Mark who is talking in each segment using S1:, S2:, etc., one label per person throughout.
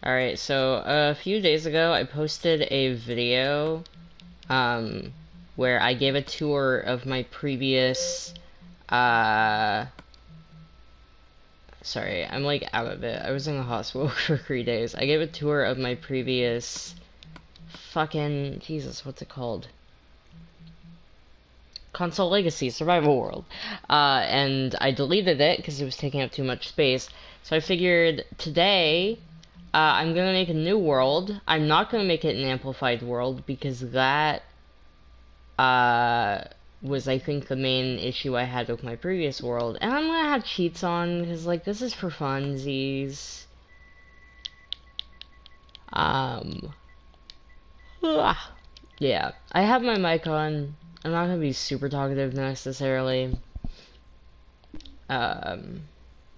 S1: Alright, so a few days ago I posted a video where I gave a tour of my previous sorry, I'm like out of it. I was in the hospital for 3 days. I gave a tour of my previous fucking Jesus, what's it called? Console Legacy Survival World. And I deleted it because it was taking up too much space. So I figured today I'm gonna make a new world. I'm not gonna make it an amplified world because that was, I think, the main issue I had with my previous world. And I'm gonna have cheats on because, like, this is for funsies. Yeah, I have my mic on. I'm not gonna be super talkative necessarily. Yeah,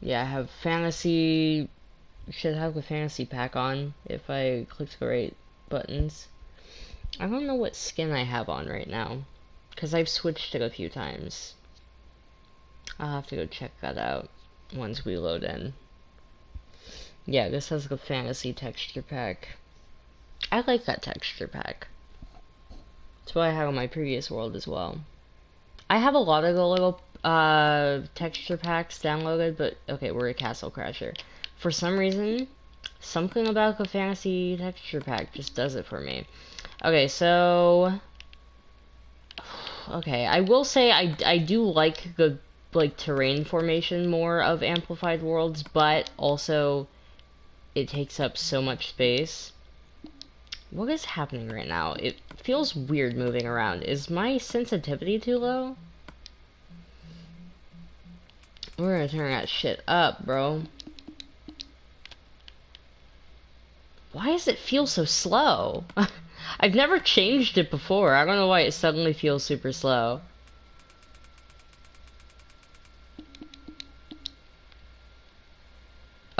S1: I have fantasy. Should have the fantasy pack on if I click the right buttons. I don't know what skin I have on right now, because I've switched it a few times. I'll have to go check that out once we load in. Yeah, this has the fantasy texture pack. I like that texture pack. That's what I had on my previous world as well. I have a lot of the little texture packs downloaded, but okay, we're a Castle Crasher. For some reason, something about the fantasy texture pack just does it for me. Okay, so okay, I will say I do like the terrain formation more of Amplified Worlds, but also it takes up so much space. What is happening right now? It feels weird moving around. Is my sensitivity too low? We're gonna turn that shit up, bro. Why does it feel so slow? I've never changed it before. I don't know why it suddenly feels super slow.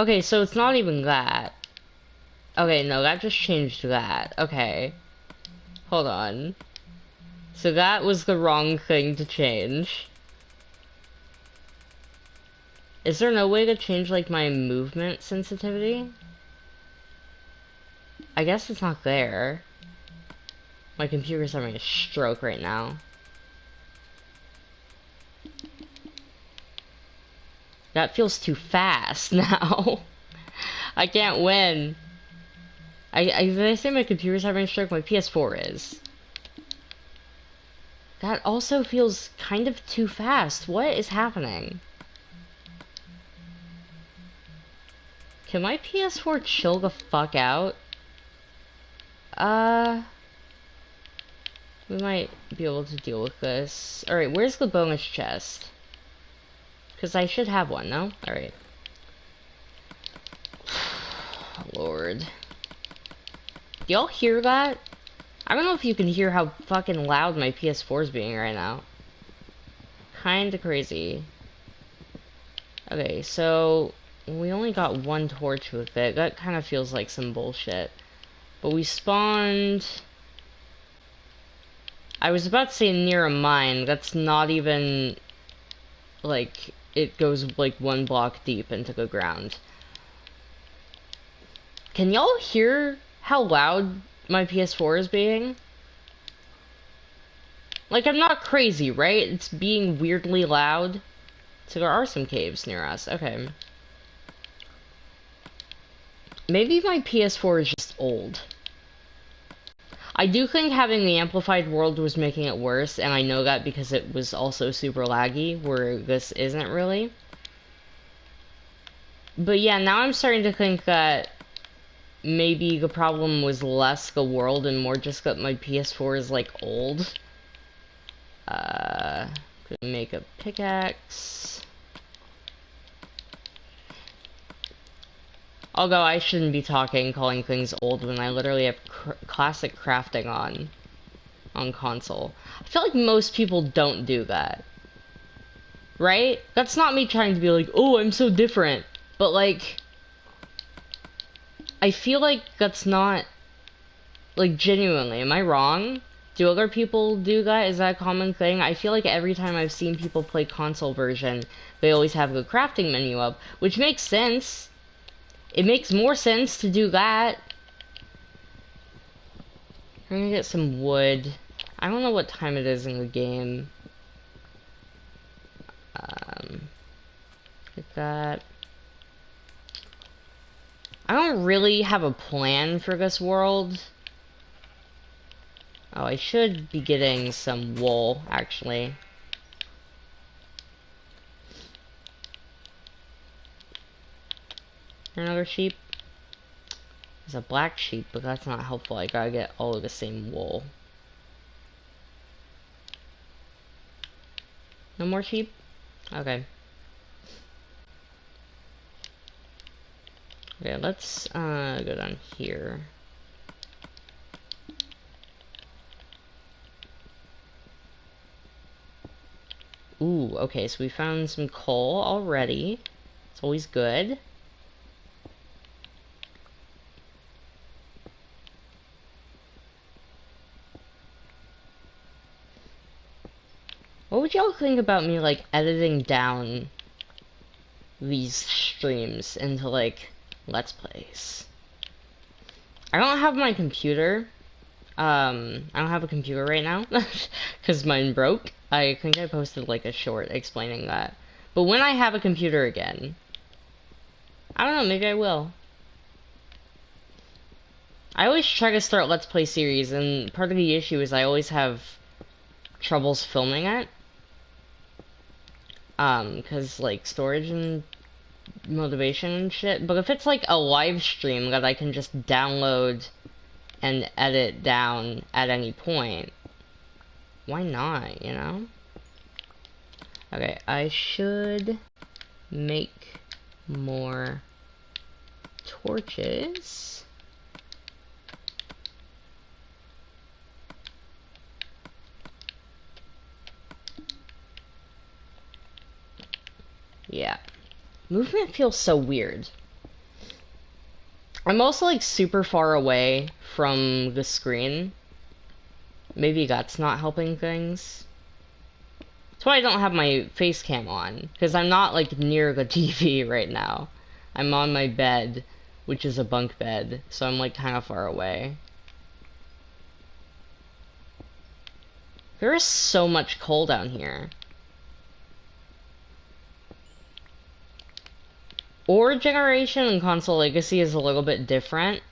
S1: Okay, so it's not even that. Okay, no, that just changed that. Okay. Hold on. So that was the wrong thing to change. Is there no way to change, like, my movement sensitivity? I guess it's not there. My computer's having a stroke right now. That feels too fast now. I can't win. Did I say my computer's having a stroke? My PS4 is. That also feels kind of too fast. What is happening? Can my PS4 chill the fuck out? We might be able to deal with this. Alright, where's the bonus chest? Because I should have one, no? Alright. Lord. Do y'all hear that? I don't know if you can hear how fucking loud my PS4 is being right now. Kinda crazy. Okay, so we only got one torch with it. That kind of feels like some bullshit. But we spawned... I was about to say near a mine. That's not even... like, it goes like 1 block deep into the ground. Can y'all hear how loud my PS4 is being? Like, I'm not crazy, right? It's being weirdly loud. So there are some caves near us. Okay. Maybe my PS4 is just old. I do think having the amplified world was making it worse, and I know that because it was also super laggy, where this isn't really. But yeah, now I'm starting to think that maybe the problem was less the world and more just that my PS4 is, like, old. Gonna make a pickaxe. Although I shouldn't be calling things old when I literally have classic crafting on console. I feel like most people don't do that. Right? That's not me trying to be like, oh, I'm so different. But, like, I feel like that's not, like, genuinely, am I wrong? Do other people do that? Is that a common thing? I feel like every time I've seen people play console version, they always have the crafting menu up, which makes sense. It makes more sense to do that. I'm gonna get some wood. I don't know what time it is in the game. Get that. I don't really have a plan for this world. Oh, I should be getting some wool, actually. Another sheep? There's a black sheep, but that's not helpful. I gotta get all of the same wool. No more sheep? Okay. Okay, let's go down here. Ooh, okay, so we found some coal already. It's always good. What would y'all think about me, like, editing down these streams into, like, Let's Plays? I don't have my computer. I don't have a computer right now, because mine broke. I think I posted, like, a short explaining that. But when I have a computer again, I don't know, maybe I will. I always try to start Let's Play series, and part of the issue is I always have troubles filming it. Cause, like, storage and motivation and shit. But if it's, like, a live stream that I can just download and edit down at any point, why not, you know? Okay, I should make more torches. Yeah. Movement feels so weird. I'm also, like, super far away from the screen. Maybe that's not helping things. That's why I don't have my face cam on, because I'm not, like, near the TV right now. I'm on my bed, which is a bunk bed, so I'm, like, kind of far away. There is so much coal down here. Ore generation in Console Legacy is a little bit different,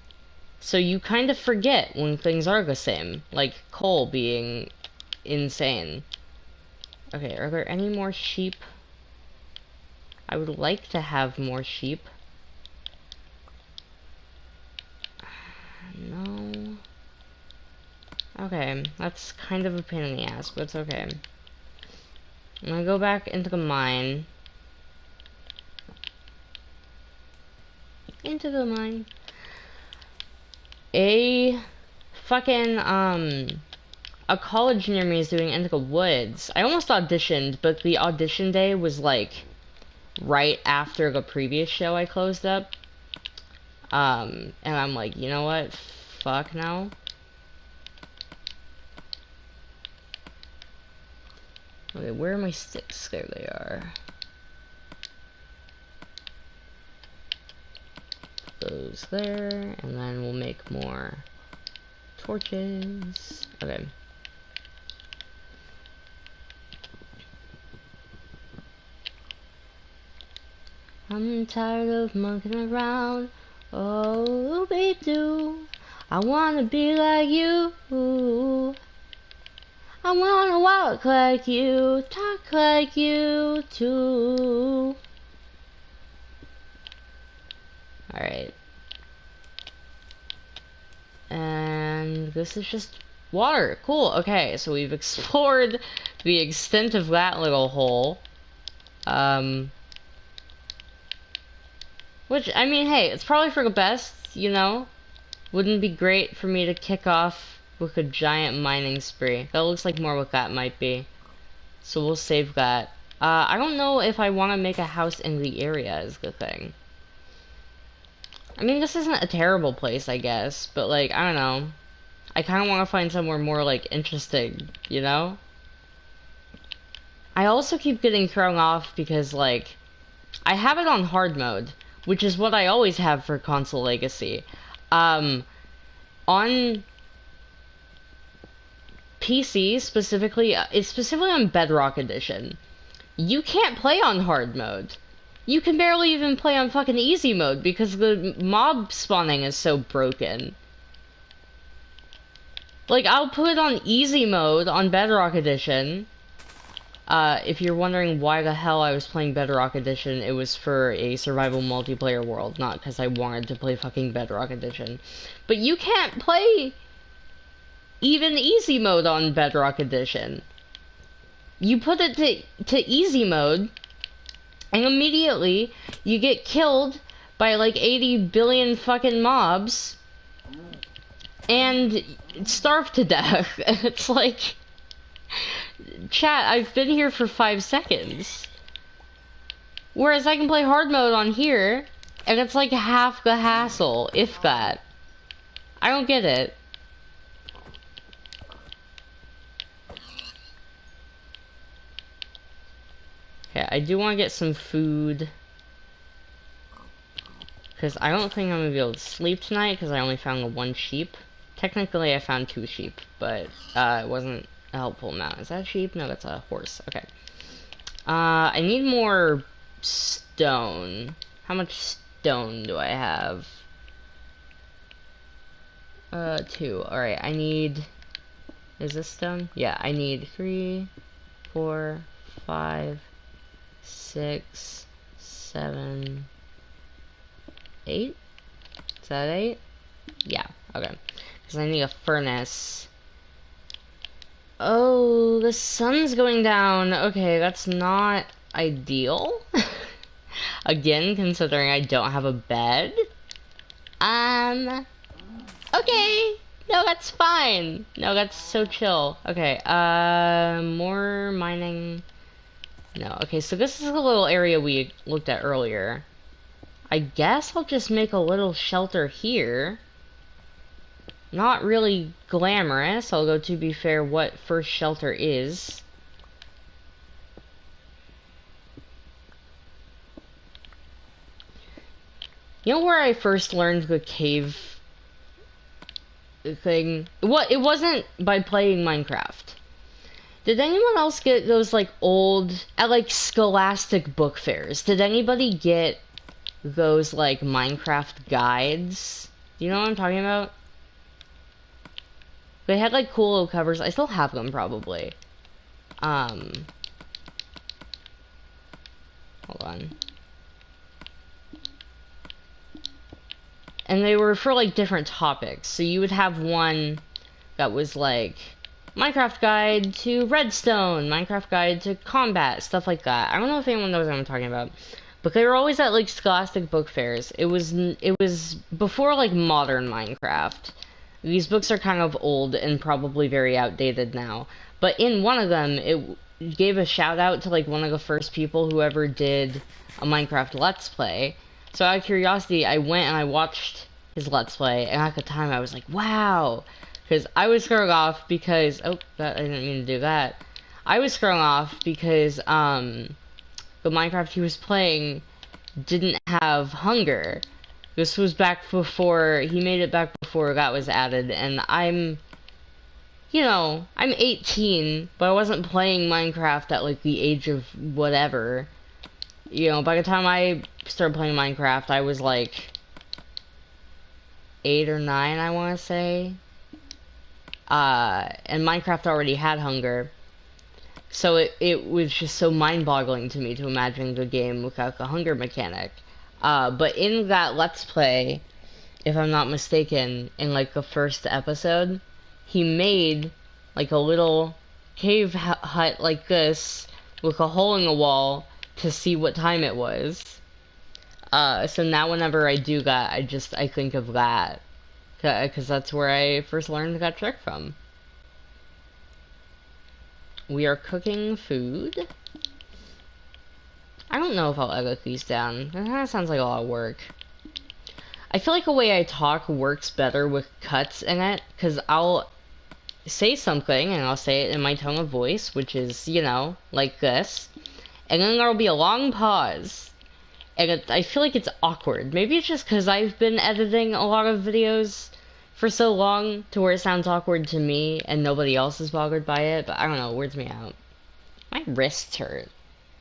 S1: so you kind of forget when things are the same, like coal being insane. Okay, are there any more sheep? I would like to have more sheep. No. Okay, that's kind of a pain in the ass, but it's okay. I'm gonna go back into the mine. Into the mine. A fucking, a college near me is doing Indica Woods. I almost auditioned, but the audition day was, like, right after the previous show I closed up. And I'm like, you know what? Fuck no. Okay, where are my sticks? There they are. Those there, and then we'll make more torches. Okay. I'm tired of monkeying around. Oh, be do. I wanna be like you. I wanna walk like you, talk like you too. Alright. And this is just water. Cool. Okay, so we've explored the extent of that little hole. Which, I mean, hey, it's probably for the best, you know? Wouldn't it be great for me to kick off with a giant mining spree? That looks like more what that might be. So we'll save that. I don't know if I want to make a house in the area is the thing. I mean, this isn't a terrible place, I guess, but, like, I don't know. I kind of want to find somewhere more, like, interesting, you know? I also keep getting thrown off because, like, I have it on hard mode, which is what I always have for Console Legacy. On PC, specifically, it's specifically on Bedrock Edition, you can't play on hard mode. You can barely even play on fucking easy mode because the mob spawning is so broken. Like, I'll put it on easy mode on Bedrock Edition. If you're wondering why the hell I was playing Bedrock Edition, it was for a survival multiplayer world, not because I wanted to play fucking Bedrock Edition. But you can't play even easy mode on Bedrock Edition. You put it to easy mode, and immediately you get killed by like 80 billion fucking mobs and starve to death. And it's like, chat, I've been here for 5 seconds. Whereas I can play hard mode on here, and it's like half the hassle, if that. I don't get it. Okay, I do want to get some food. Because I don't think I'm going to be able to sleep tonight, because I only found the 1 sheep. Technically, I found 2 sheep, but it wasn't a helpful amount. Is that a sheep? No, that's a horse. Okay. I need more stone. How much stone do I have? 2. Alright, I need... Is this stone? Yeah, I need 3, 4, 5, 6, 7, 8? Is that 8? Yeah, okay. Because I need a furnace. Oh, the sun's going down. Okay, that's not ideal. Again, considering I don't have a bed. Okay. No, that's fine. No, that's so chill. Okay, more mining. No, okay, so this is a little area we looked at earlier. I guess I'll just make a little shelter here. Not really glamorous, although to be fair, what first shelter is. You know where I first learned the cave thing? What? It wasn't by playing Minecraft. Did anyone else get those, like, old, at, like, Scholastic book fairs? Did anybody get those, like, Minecraft guides? You know what I'm talking about? They had, like, cool little covers. I still have them, probably. Hold on. And they were for, like, different topics. So you would have one that was, like, Minecraft Guide to Redstone, Minecraft Guide to Combat, stuff like that. I don't know if anyone knows what I'm talking about. But they were always at, like, Scholastic book fairs. It was before, like, modern Minecraft. These books are kind of old and probably very outdated now. But in one of them, it gave a shout out to, like, one of the first people who ever did a Minecraft Let's Play. So out of curiosity, I went and I watched his Let's Play, and at the time I was like, wow! Because I was thrown off because... Oh, I didn't mean to do that. I was thrown off because, the Minecraft he was playing didn't have hunger. This was back before... He made it back before that was added, and I'm... You know, I'm 18, but I wasn't playing Minecraft at, like, the age of whatever. You know, by the time I started playing Minecraft, I was, like, 8 or 9, I want to say. And Minecraft already had hunger. So it was just so mind-boggling to me to imagine the game without the hunger mechanic. But in that Let's Play, if I'm not mistaken, in, like, the first episode, he made, like, a little cave hut like this with a hole in the wall to see what time it was. So now whenever I do that, I think of that. Because that's where I first learned that trick from. We are cooking food. I don't know if I'll edit these down. That kind of sounds like a lot of work. I feel like the way I talk works better with cuts in it, because I'll say something and I'll say it in my tone of voice, which is, you know, like this, and then there'll be a long pause, and I feel like it's awkward. Maybe it's just because I've been editing a lot of videos for so long to where it sounds awkward to me and nobody else is bothered by it, but I don't know, it weirds me out. My wrists hurt,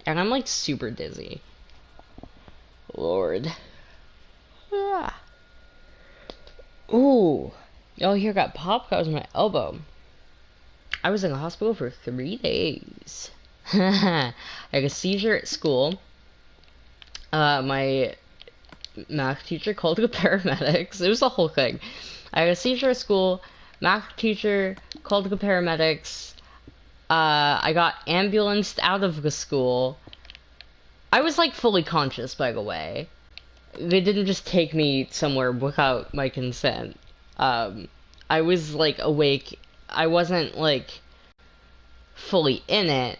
S1: and I'm like super dizzy. Lord. Ah. Ooh. Oh, here got popped. That was my elbow. I was in the hospital for 3 days. I had a seizure at school. My math teacher called the paramedics. It was the whole thing. I had a seizure at school. Math teacher called the paramedics. I got ambulanced out of the school. I was like fully conscious, by the way. They didn't just take me somewhere without my consent. I was like awake. I wasn't like fully in it,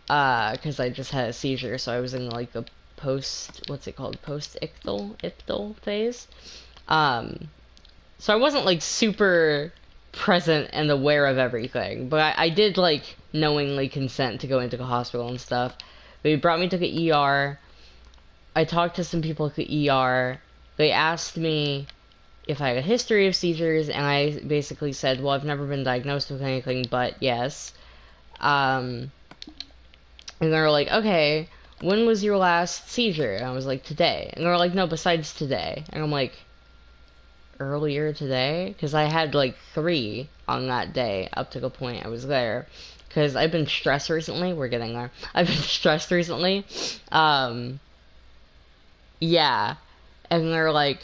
S1: because I just had a seizure, so I was in like the post-ictal phase. So I wasn't like super present and aware of everything, but I did like knowingly consent to go into the hospital and stuff. They brought me to the ER. I talked to some people at the ER. They asked me if I had a history of seizures, and I basically said, well, I've never been diagnosed with anything, but yes. And they were like, okay, when was your last seizure? And I was like, today. And they were like, no, besides today. And I'm like, earlier today? Because I had like 3 on that day up to the point I was there. Because I've been stressed recently. We're getting there. I've been stressed recently. Yeah. And they're like,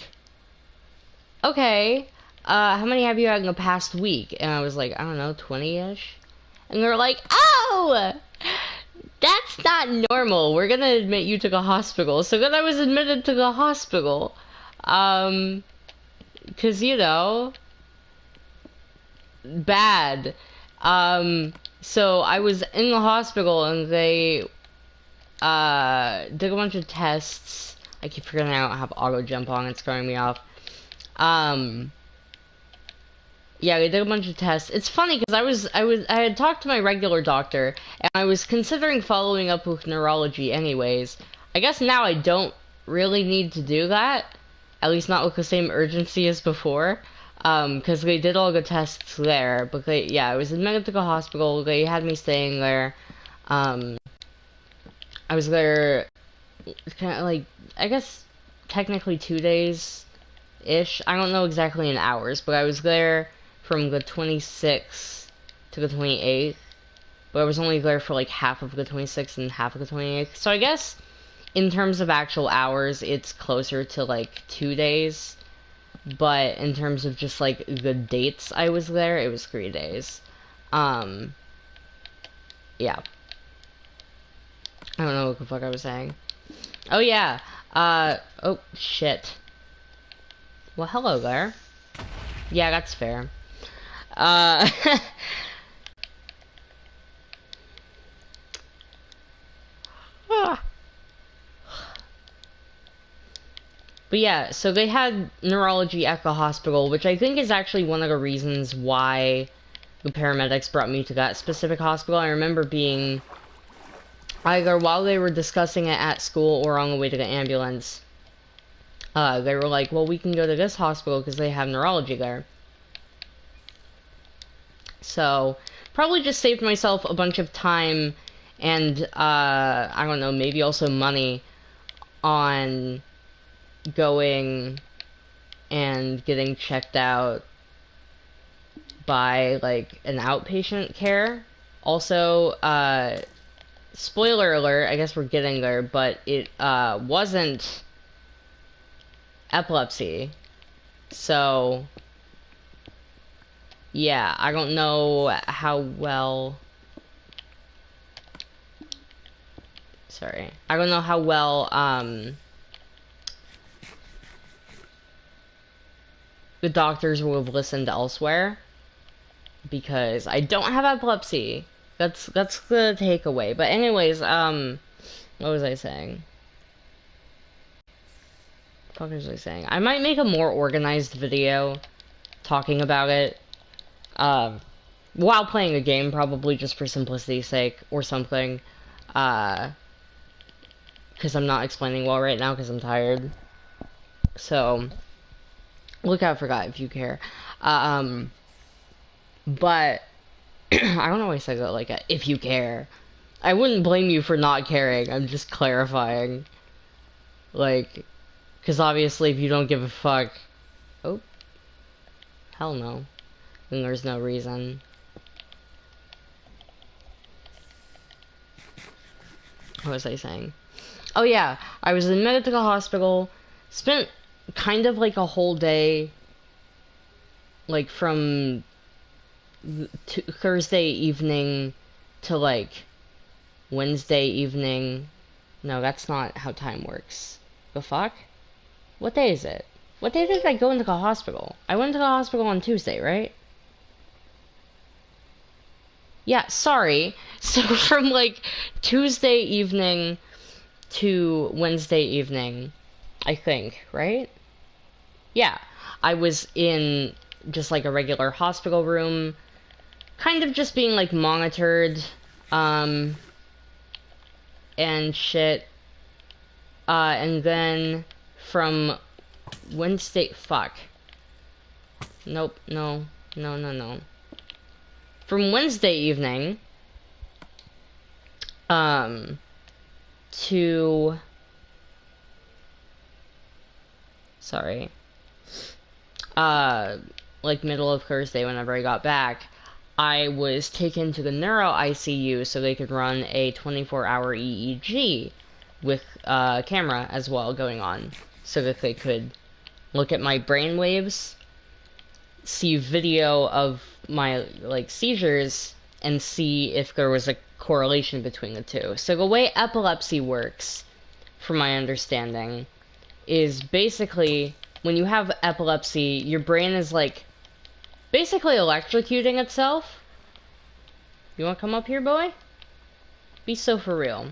S1: okay, how many have you had in the past week? And I was like, I don't know, 20-ish? And they're like, oh! That's not normal. We're gonna admit you to the hospital. So then I was admitted to the hospital. Cause, you know, bad. So I was in the hospital and they, did a bunch of tests. I keep forgetting I don't have auto jump on, it's throwing me off. Yeah, they did a bunch of tests. It's funny because I had talked to my regular doctor, and I was considering following up with neurology anyways. I guess now I don't really need to do that, at least not with the same urgency as before, because they did all the tests there, but yeah, I was admitted to the hospital, they had me staying there. I was there, kind of like, I guess, technically 2 days-ish. I don't know exactly in hours, but I was there from the 26th to the 28th, but I was only there for like half of the 26th and half of the 28th, so I guess in terms of actual hours it's closer to like 2 days, but in terms of just like the dates I was there, it was 3 days. Yeah, I don't know what the fuck I was saying. Oh yeah, oh shit, well hello there. Yeah, that's fair. But yeah, so they had neurology at the hospital, which I think is actually one of the reasons why the paramedics brought me to that specific hospital. I remember being either while they were discussing it at school or on the way to the ambulance. They were like, well, we can go to this hospital because they have neurology there. So, probably just saved myself a bunch of time and, I don't know, maybe also money on going and getting checked out by, like, an outpatient care. Also, spoiler alert, I guess we're getting there, but it, wasn't epilepsy. So, yeah, I don't know how well... Sorry. I don't know how well, the doctors will have listened elsewhere, because I don't have epilepsy. That's the takeaway. But anyways, what was I saying? fuck was I saying? I might make a more organized video talking about it. While playing a game, probably just for simplicity's sake, or something. Because I'm not explaining well right now, because I'm tired. So, look out for that if you care. But, I don't always say that like, if you care. I wouldn't blame you for not caring, I'm just clarifying. Like, because obviously if you don't give a fuck... Oh. Hell no. Then there's no reason. What was I saying? Oh yeah, I was admitted to the hospital, spent kind of like a whole day, like from Thursday evening to like Wednesday evening. No, that's not how time works. The fuck? What day is it? What day did I go into the hospital? I went to the hospital on Tuesday, right? Yeah, sorry. So from like Tuesday evening to Wednesday evening, I think, right? Yeah, I was in just like a regular hospital room, kind of just being like monitored, and shit. And then from Wednesday, fuck. Nope, no. From Wednesday evening, to... Sorry. Like middle of Thursday, whenever I got back, I was taken to the neuro ICU so they could run a 24-hour EEG with a camera as well going on, so that they could look at my brain waves, see video of my like seizures, and see if there was a correlation between the two. So the way epilepsy works, from my understanding, is basically when you have epilepsy, your brain is like basically electrocuting itself. You want to come up here, boy? Be so for real.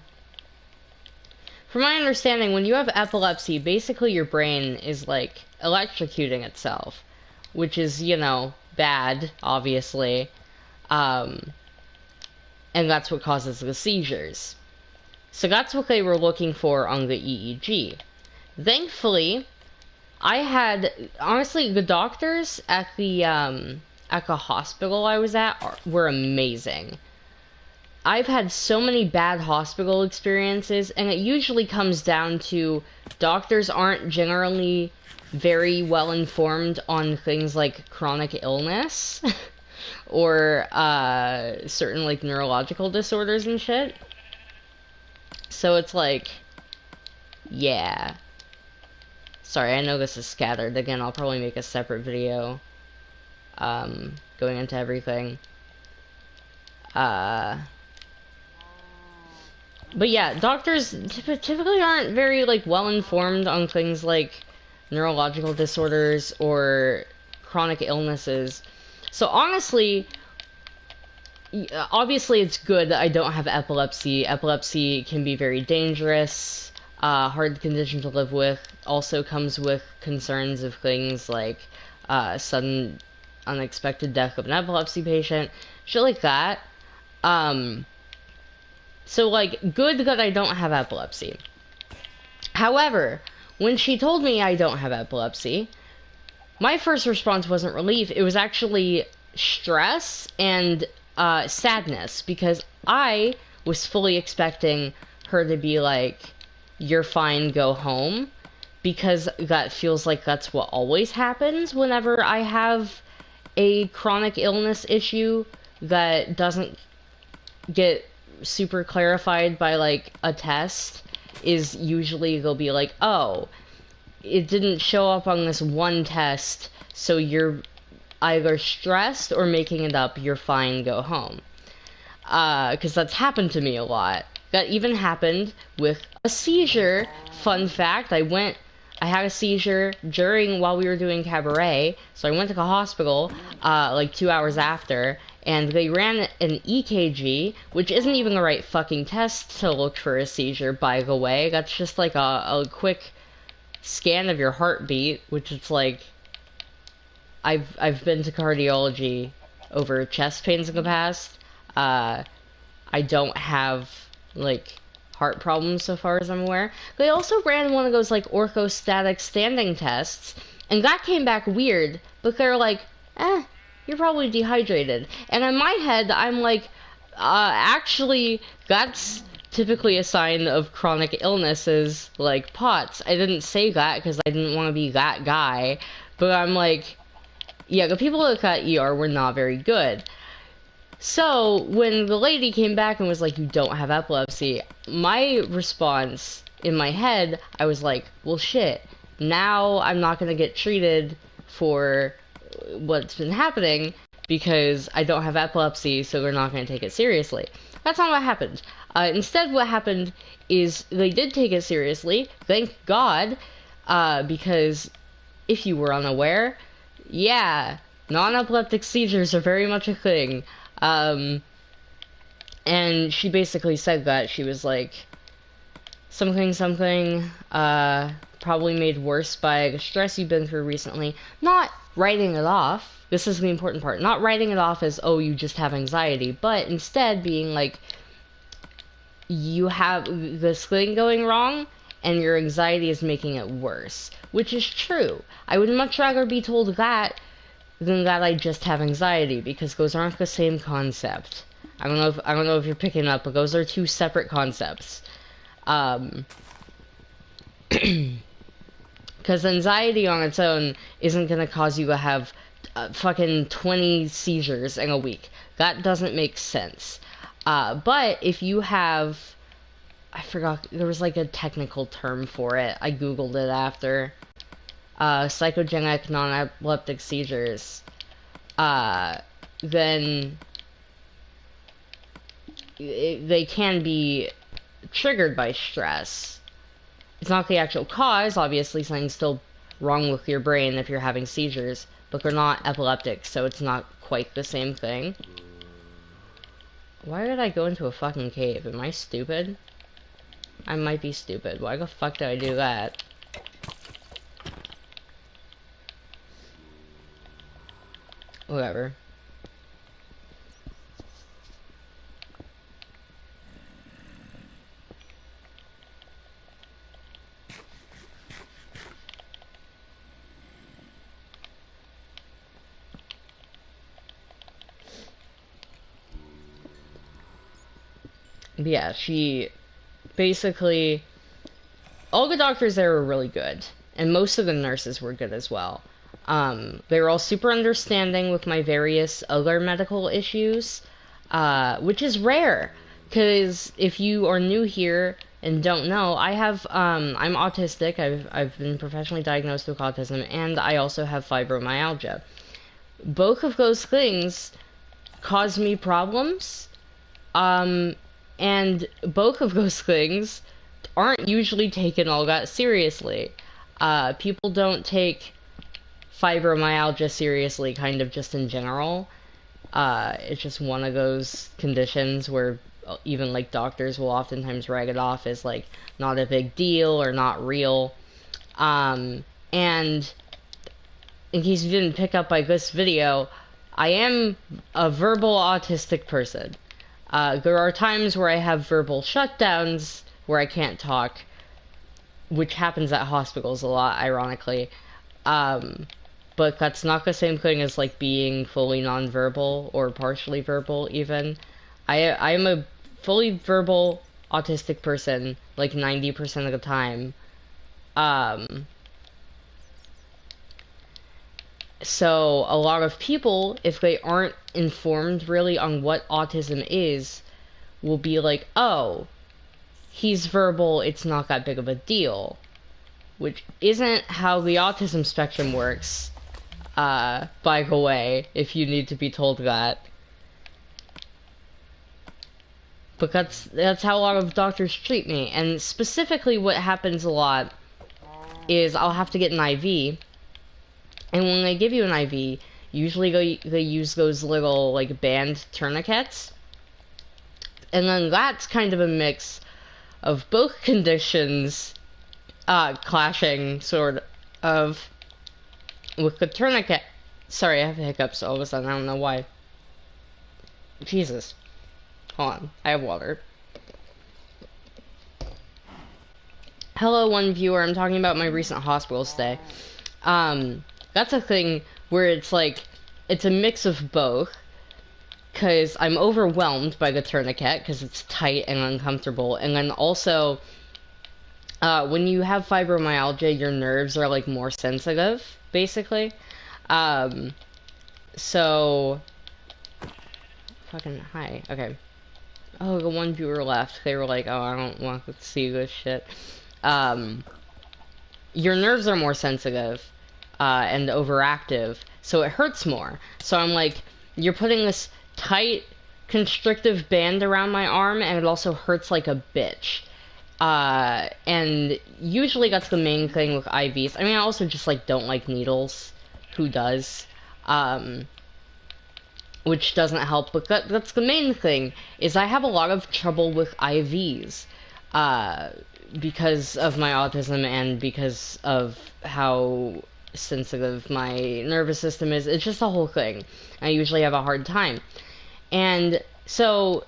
S1: From my understanding, when you have epilepsy, basically your brain is like electrocuting itself, which is, you know, bad, obviously. And that's what causes the seizures. So that's what they were looking for on the EEG. Thankfully, I had, honestly, the doctors at the hospital I was at were amazing. I've had so many bad hospital experiences, and it usually comes down to doctors aren't generally very well informed on things like chronic illness or certain like neurological disorders and shit. So it's like, yeah. Sorry, I know this is scattered. Again, I'll probably make a separate video going into everything. But yeah, doctors typically aren't very like well informed on things like neurological disorders or chronic illnesses. So honestly, obviously it's good that I don't have epilepsy. Epilepsy can be very dangerous, hard condition to live with. Also comes with concerns of things like sudden unexpected death of an epilepsy patient, shit like that. So, like, good that I don't have epilepsy. However, when she told me I don't have epilepsy, my first response wasn't relief. It was actually stress and sadness, because I was fully expecting her to be like, you're fine, go home, because that feels like that's what always happens whenever I have a chronic illness issue that doesn't get super clarified by like a test. Is usually they'll be like, oh, it didn't show up on this one test, so you're either stressed or making it up, you're fine, go home. Because that's happened to me a lot. That even happened with a seizure. Fun fact, I had a seizure while we were doing cabaret, so I went to the hospital like 2 hours after, and they ran an EKG, which isn't even the right fucking test to look for a seizure, by the way. That's just like a quick scan of your heartbeat, which is like, I've been to cardiology over chest pains in the past. I don't have, like, heart problems so far as I'm aware. They also ran one of those, like, orthostatic standing tests, and that came back weird, but they're like, you're probably dehydrated. And in my head, I'm like, actually, that's typically a sign of chronic illnesses, like POTS. I didn't say that because I didn't want to be that guy, but I'm like, yeah, the people that got ER were not very good. So, when the lady came back and was like, you don't have epilepsy, my response in my head, I was like, well, shit, now I'm not going to get treated for what's been happening because I don't have epilepsy, so they're not going to take it seriously. That's not what happened. Instead, what happened is they did take it seriously, thank God, because if you were unaware, yeah, non-epileptic seizures are very much a thing. And she basically said that. She was like, something, probably made worse by the stress you've been through recently. Not writing it off. This is the important part. Not writing it off as, oh, you just have anxiety, but instead being like, you have this thing going wrong, and your anxiety is making it worse. Which is true. I would much rather be told that than that I just have anxiety, because those aren't the same concept. I don't know if you're picking up, but those are two separate concepts. Because anxiety on its own isn't gonna cause you to have fucking 20 seizures in a week. That doesn't make sense. But if you have, I forgot, there was like a technical term for it. I googled it after. Psychogenic non-epileptic seizures, then they can be triggered by stress. It's not the actual cause, obviously something's still wrong with your brain if you're having seizures, but they're not epileptic, so it's not quite the same thing. Why did I go into a fucking cave? Am I stupid? I might be stupid. Why the fuck did I do that? Whatever. Yeah, she basically, all the doctors there were really good, and most of the nurses were good as well. They were all super understanding with my various other medical issues, which is rare, because if you are new here and don't know, I'm autistic. I've been professionally diagnosed with autism, and I also have fibromyalgia. Both of those things cause me problems, and both of those things aren't usually taken all that seriously. People don't take fibromyalgia seriously, kind of just in general. It's just one of those conditions where even like doctors will oftentimes write it off as like not a big deal or not real. And in case you didn't pick up by this video, I am a verbal autistic person. There are times where I have verbal shutdowns where I can't talk, which happens at hospitals a lot, ironically. But that's not the same thing as like being fully nonverbal or partially verbal even. I am a fully verbal autistic person like 90% of the time. So a lot of people, if they aren't informed really on what autism is, will be like, oh, he's verbal, it's not that big of a deal. Which isn't how the autism spectrum works, by the way, if you need to be told that. But that's how a lot of doctors treat me. And specifically what happens a lot is I'll have to get an IV. And when they give you an IV, usually they use those little, like, band tourniquets. And then that's kind of a mix of both conditions clashing, sort of, with the tourniquet. Sorry, I have hiccups all of a sudden, I don't know why. Jesus. Hold on, I have water. Hello, one viewer, I'm talking about my recent hospital stay. That's a thing where it's like, it's a mix of both, because I'm overwhelmed by the tourniquet, because it's tight and uncomfortable, and then also, when you have fibromyalgia, your nerves are, like, more sensitive, basically. So... Fucking, hi, okay. Oh, the one viewer left. They were like, oh, I don't want to see this shit. Your nerves are more sensitive, and overactive, so it hurts more. So I'm like, you're putting this tight, constrictive band around my arm, and it also hurts like a bitch. And usually that's the main thing with IVs. I mean, I also just, like, don't like needles. Who does? Which doesn't help, but that's the main thing, is I have a lot of trouble with IVs, because of my autism and because of how sensitive my nervous system is. It's just a whole thing. I usually have a hard time. And so,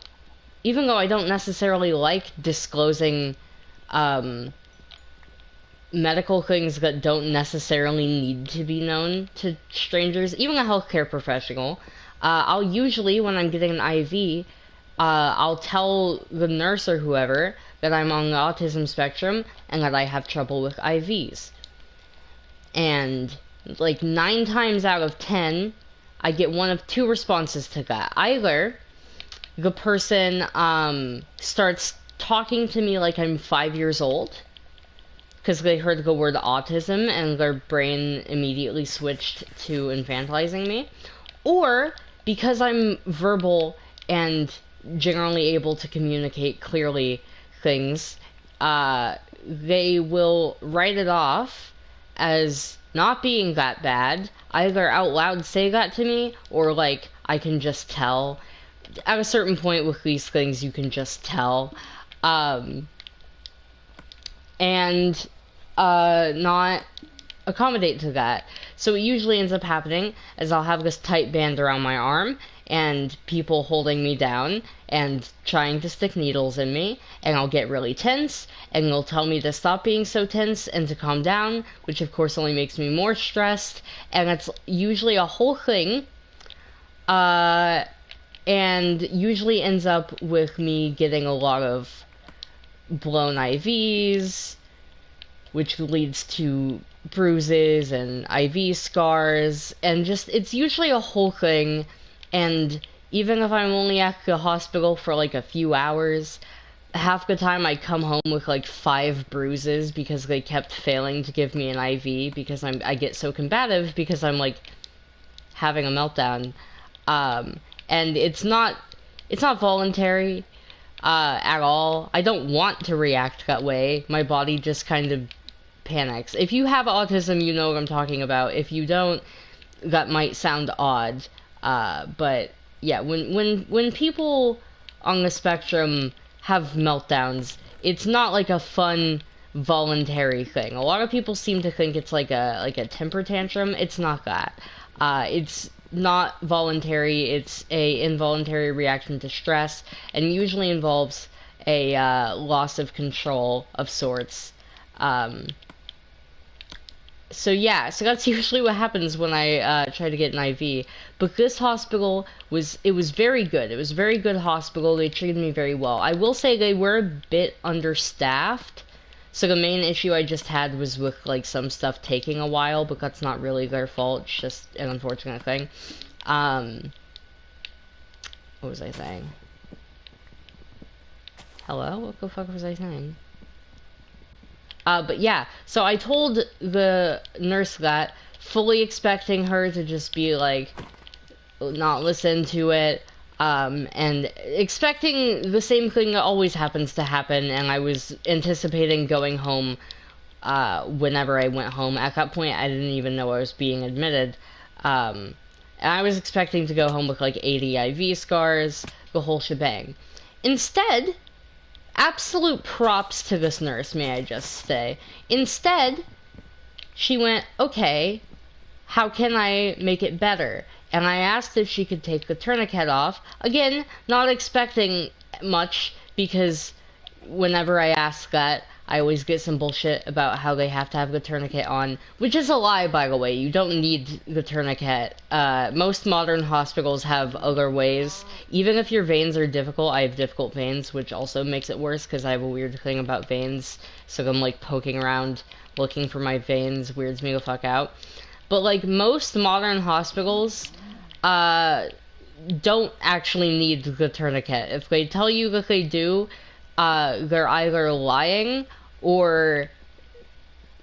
S1: even though I don't necessarily like disclosing medical things that don't necessarily need to be known to strangers, even a healthcare professional, I'll usually, when I'm getting an IV, I'll tell the nurse or whoever that I'm on the autism spectrum and that I have trouble with IVs. And, like, 9 times out of 10, I get one of two responses to that. Either the person starts talking to me like I'm 5 years old, because they heard the word autism and their brain immediately switched to infantilizing me, or because I'm verbal and generally able to communicate clearly things, they will write it off as not being that bad, either out loud say that to me, or, like, I can just tell. At a certain point with these things, you can just tell. And not accommodate to that. So what usually ends up happening is I'll have this tight band around my arm, and people holding me down and trying to stick needles in me, and I'll get really tense, and they'll tell me to stop being so tense and to calm down, which of course only makes me more stressed, and it's usually a whole thing, and usually ends up with me getting a lot of blown IVs, which leads to bruises and IV scars, and just, it's usually a whole thing. And even if I'm only at the hospital for like a few hours, half the time I come home with like 5 bruises because they kept failing to give me an IV because I get so combative because I'm like having a meltdown. And it's not voluntary at all. I don't want to react that way. My body just kind of panics. If you have autism, you know what I'm talking about. If you don't, that might sound odd. But yeah, when people on the spectrum have meltdowns, it's not like a fun, voluntary thing. A lot of people seem to think it's like a temper tantrum. It's not that. It's not voluntary. It's a involuntary reaction to stress, and usually involves a loss of control of sorts. So yeah, so that's usually what happens when I try to get an IV. But this hospital was very good. It was a very good hospital. They treated me very well. I will say they were a bit understaffed. So the main issue I just had was with like some stuff taking a while, but that's not really their fault. It's just an unfortunate thing. What was I saying? Hello? What the fuck was I saying? But yeah, so I told the nurse that, fully expecting her to just be like, not listen to it, and expecting the same thing that always happens to happen, and I was anticipating going home, whenever I went home. At that point, I didn't even know I was being admitted, and I was expecting to go home with like 80 IV scars, the whole shebang. Instead, absolute props to this nurse, may I just say. Instead, she went, okay, how can I make it better? And I asked if she could take the tourniquet off. Again, not expecting much, because whenever I ask that, I always get some bullshit about how they have to have the tourniquet on, which is a lie, by the way. You don't need the tourniquet. Most modern hospitals have other ways. Even if your veins are difficult, I have difficult veins, which also makes it worse because I have a weird thing about veins. So I'm like poking around looking for my veins weirds me the fuck out. But like most modern hospitals, don't actually need the tourniquet. If they tell you that they do, they're either lying or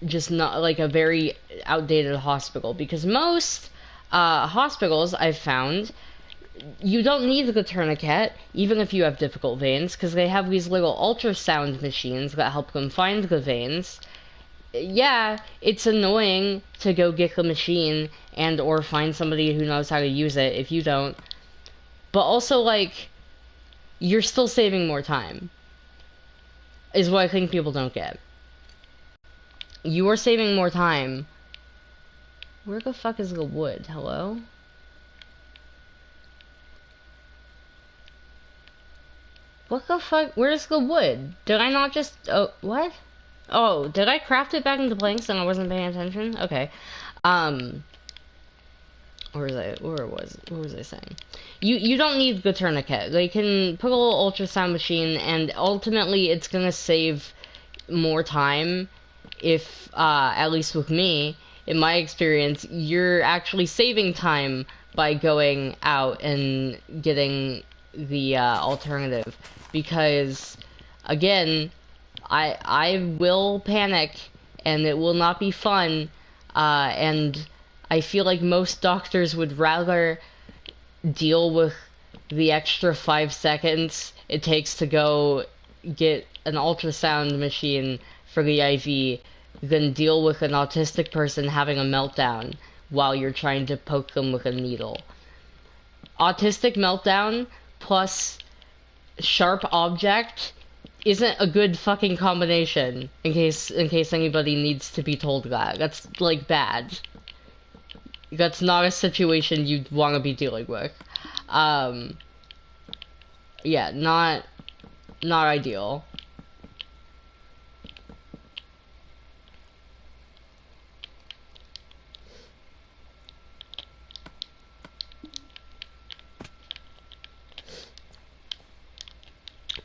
S1: just not like a very outdated hospital. Because most hospitals I've found, you don't need the tourniquet, even if you have difficult veins, because they have these little ultrasound machines that help them find the veins. Yeah, it's annoying to go get the machine and or find somebody who knows how to use it if you don't. But also, like, you're still saving more time, is what I think people don't get. You are saving more time. Where the fuck is the wood? Hello? What the fuck? Where's the wood? Did I not just... Oh, what? Oh, did I craft it back into planks and I wasn't paying attention? Okay. What was I saying? You don't need the tourniquet. They can put a little ultrasound machine, and ultimately it's gonna save more time if, at least with me, in my experience, you're actually saving time by going out and getting the alternative. Because, again, I will panic, and it will not be fun, and I feel like most doctors would rather deal with the extra 5 seconds it takes to go get an ultrasound machine for the IV than deal with an autistic person having a meltdown while you're trying to poke them with a needle. Autistic meltdown plus sharp object isn't a good fucking combination, in case anybody needs to be told that. That's, like, bad. That's not a situation you'd want to be dealing with. Yeah, not ideal.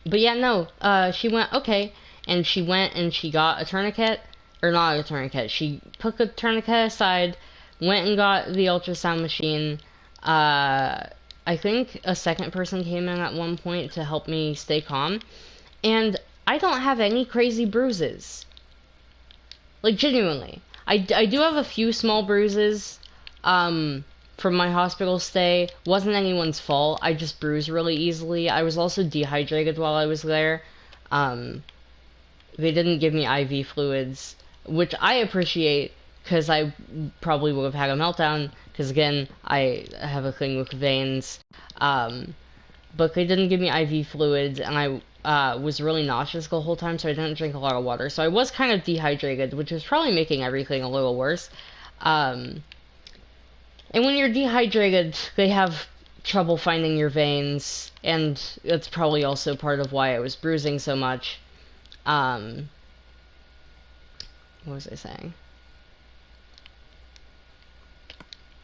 S1: But yeah, no, she went, okay, and she went and she got a tourniquet, or not a tourniquet, she put the tourniquet aside, went and got the ultrasound machine. I think a second person came in at one point to help me stay calm, and I don't have any crazy bruises. Like, genuinely. I do have a few small bruises, from my hospital stay. Wasn't anyone's fault. I just bruise really easily. I was also dehydrated while I was there. They didn't give me IV fluids, which I appreciate, because I probably would have had a meltdown, because again, I have a thing with veins. But they didn't give me IV fluids, and I was really nauseous the whole time, so I didn't drink a lot of water. So I was kind of dehydrated, which was probably making everything a little worse. And when you're dehydrated, they have trouble finding your veins, and that's probably also part of why I was bruising so much. What was I saying?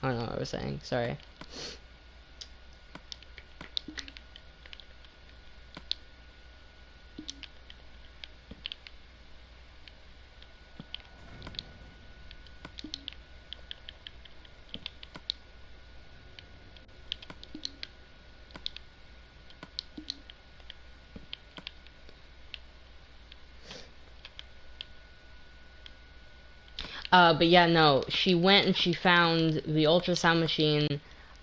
S1: I don't know what I was saying, sorry. But yeah, no, she went and she found the ultrasound machine,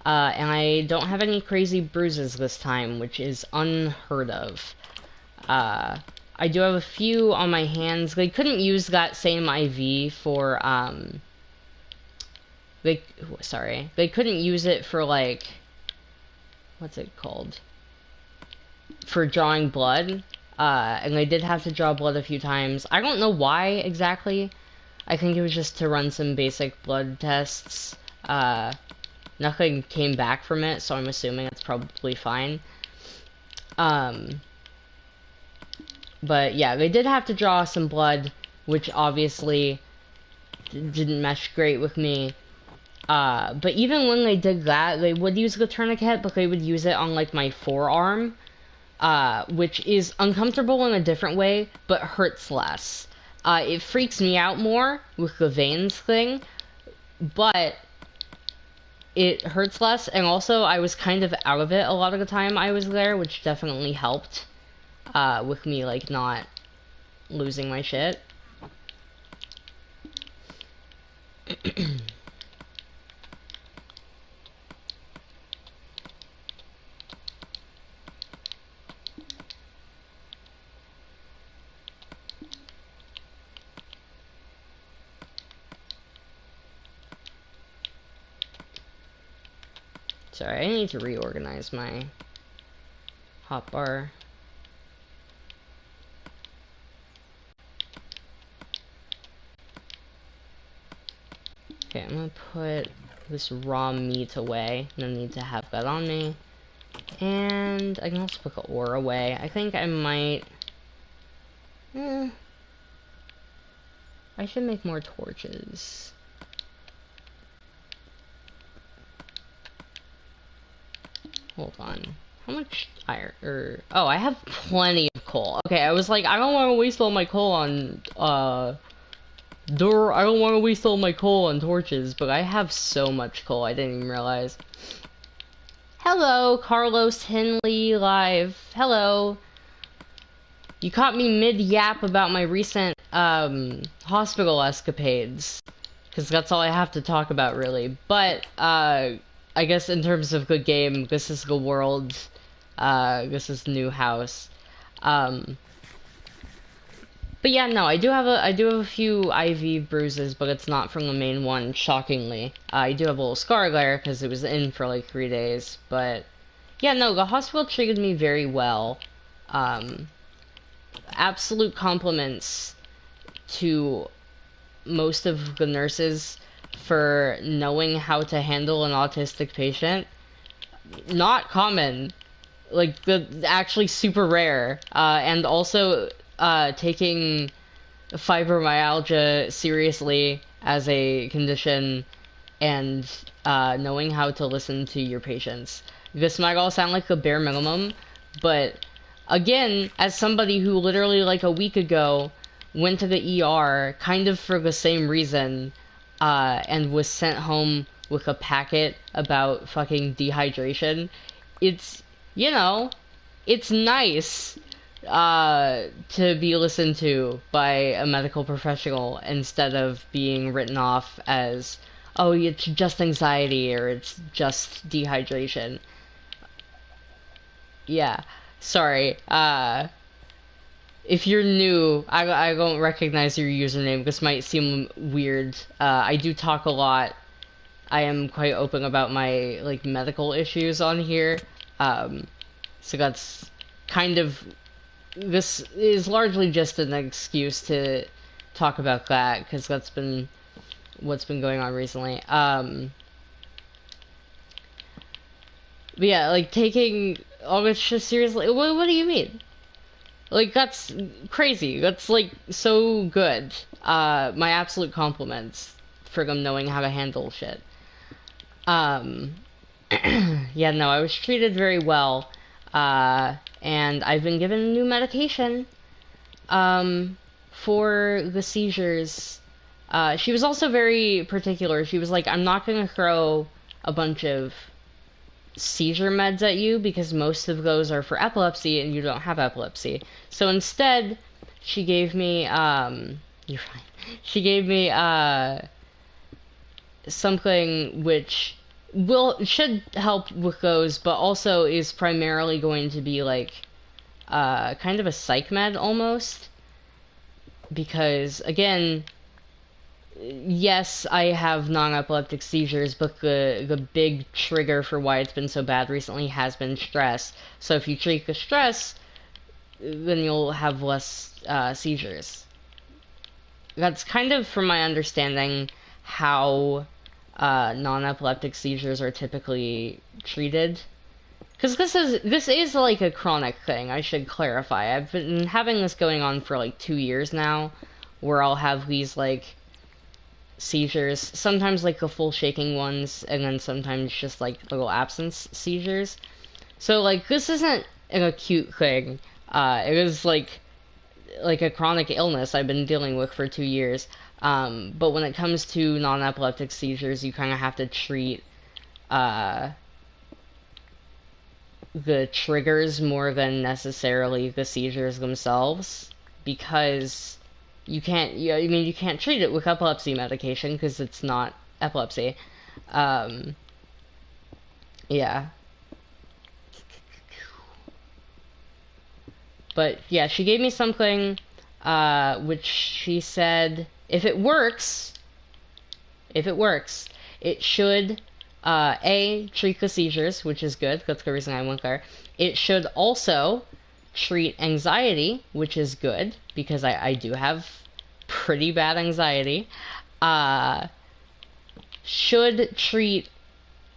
S1: and I don't have any crazy bruises this time, which is unheard of. I do have a few on my hands. They couldn't use that same IV for, they couldn't use it for, like, what's it called? For drawing blood. And I did have to draw blood a few times. I don't know why exactly. I think it was just to run some basic blood tests. Nothing came back from it, so I'm assuming it's probably fine. But yeah, they did have to draw some blood, which obviously didn't mesh great with me. But even when they did that, they would use the tourniquet, but they would use it on, like, my forearm, which is uncomfortable in a different way, but hurts less. It freaks me out more with the veins thing, but it hurts less, and also I was kind of out of it a lot of the time I was there, which definitely helped, with me, like, not losing my shit. Sorry, I need to reorganize my hotbar. Okay, I'm gonna put this raw meat away. No need to have that on me. And I can also put the ore away. I think I might... I should make more torches. Hold on. How much iron? Oh, I have plenty of coal. Okay, I was like, I don't want to waste all my coal on, I don't want to waste all my coal on torches, but I have so much coal, I didn't even realize. Hello, Carlos Henley Live. Hello. You caught me mid-yap about my recent, hospital escapades. Because that's all I have to talk about, really. But, I guess in terms of good game, this is the world, this is the new house. But yeah, no, I do have a few IV bruises, but it's not from the main one, shockingly. I do have a little scar there, because it was in for like 3 days, but yeah, no, the hospital treated me very well. Absolute compliments to most of the nurses for knowing how to handle an autistic patient. Not common. Like, actually super rare. And also, taking fibromyalgia seriously as a condition and, knowing how to listen to your patients. This might all sound like the bare minimum, but again, as somebody who literally like a week ago went to the ER kind of for the same reason, and was sent home with a packet about fucking dehydration, it's, you know, it's nice, to be listened to by a medical professional instead of being written off as, oh, it's just anxiety or it's just dehydration. Yeah, sorry, if you're new, I don't recognize your username. This might seem weird. I do talk a lot. I am quite open about my, like, medical issues on here. So that's kind of... This is largely just an excuse to talk about that, because that's been what's been going on recently. But yeah, like, taking all this shit seriously... What do you mean? Like, that's crazy. That's, like, so good. My absolute compliments for them knowing how to handle shit. Yeah, no, I was treated very well. And I've been given new medication, for the seizures. She was also very particular. She was like, I'm not gonna throw a bunch of seizure meds at you because most of those are for epilepsy and you don't have epilepsy. So instead, she gave me, you're fine. She gave me, something which should help with those, but also is primarily going to be like, kind of a psych med almost. Because, again, yes, I have non-epileptic seizures, but the big trigger for why it's been so bad recently has been stress. So if you treat the stress, then you'll have less seizures. That's kind of, from my understanding, how non-epileptic seizures are typically treated. Because this is like a chronic thing, I should clarify. I've been having this going on for like 2 years now, where I'll have these like seizures, sometimes like the full shaking ones, and then sometimes just like little absence seizures. So like this isn't an acute thing. It is like a chronic illness I've been dealing with for 2 years. But when it comes to non-epileptic seizures, you kind of have to treat the triggers more than necessarily the seizures themselves, because you can't. You can't treat it with epilepsy medication because it's not epilepsy. Yeah. But yeah, she gave me something, which she said if it works, it should treat the seizures, which is good. That's the reason I went there. It should also treat anxiety, which is good because I do have pretty bad anxiety. Should treat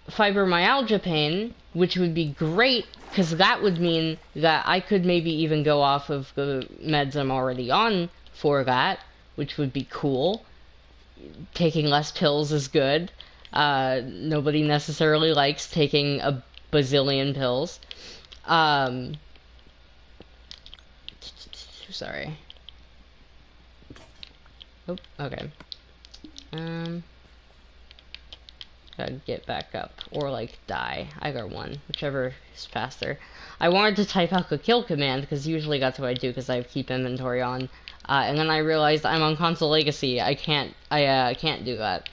S1: fibromyalgia pain, which would be great because that would mean that I could maybe even go off of the meds I'm already on for that, which would be cool. Taking less pills is good. Nobody necessarily likes taking a bazillion pills. Sorry. Oh, okay. Gotta get back up, or like die. Either one, whichever is faster. I wanted to type out the kill command because usually that's what I do because I keep inventory on, and then I realized I'm on console legacy. I can't do that.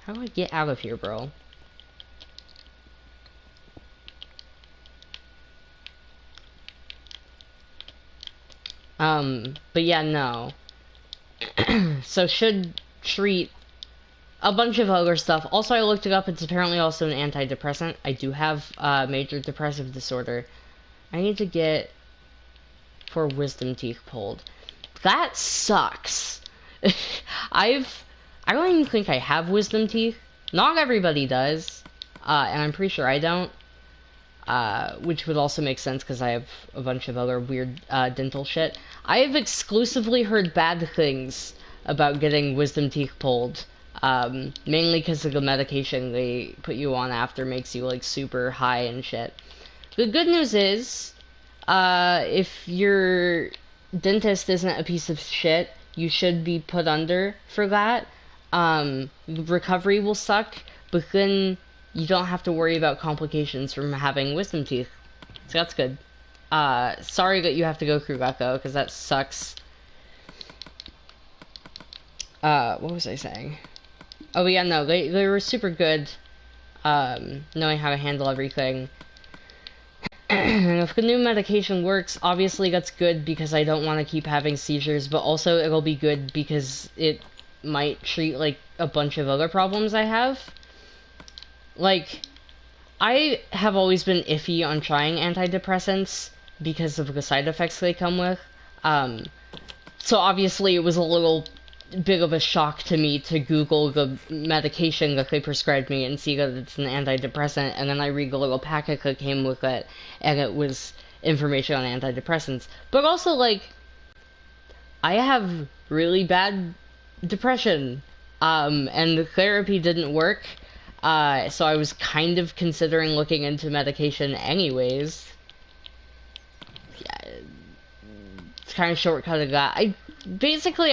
S1: How do I get out of here, bro? But yeah, no. So should treat a bunch of other stuff. Also, I looked it up. It's apparently also an antidepressant. I do have major depressive disorder. I need to get for wisdom teeth pulled. That sucks. I don't even think I have wisdom teeth. Not everybody does, and I'm pretty sure I don't. Which would also make sense because I have a bunch of other weird dental shit. I have exclusively heard bad things about getting wisdom teeth pulled. Mainly because of the medication they put you on after makes you like super high and shit. The good news is, if your dentist isn't a piece of shit, you should be put under for that. Recovery will suck, but then you don't have to worry about complications from having wisdom teeth. So that's good. Sorry that you have to go through that though, because that sucks. What was I saying? Oh yeah, no, they were super good, knowing how to handle everything. And if the new medication works, obviously that's good because I don't want to keep having seizures, but also it'll be good because it might treat like a bunch of other problems I have. Like, I have always been iffy on trying antidepressants because of the side effects they come with. So obviously it was a little bit of a shock to me to Google the medication that they prescribed me and see that it's an antidepressant, and then I read the little packet that came with it, and it was information on antidepressants. But also, like, I have really bad depression, and the therapy didn't work, so I was kind of considering looking into medication anyways. Yeah, it's kind of shortcutted that. I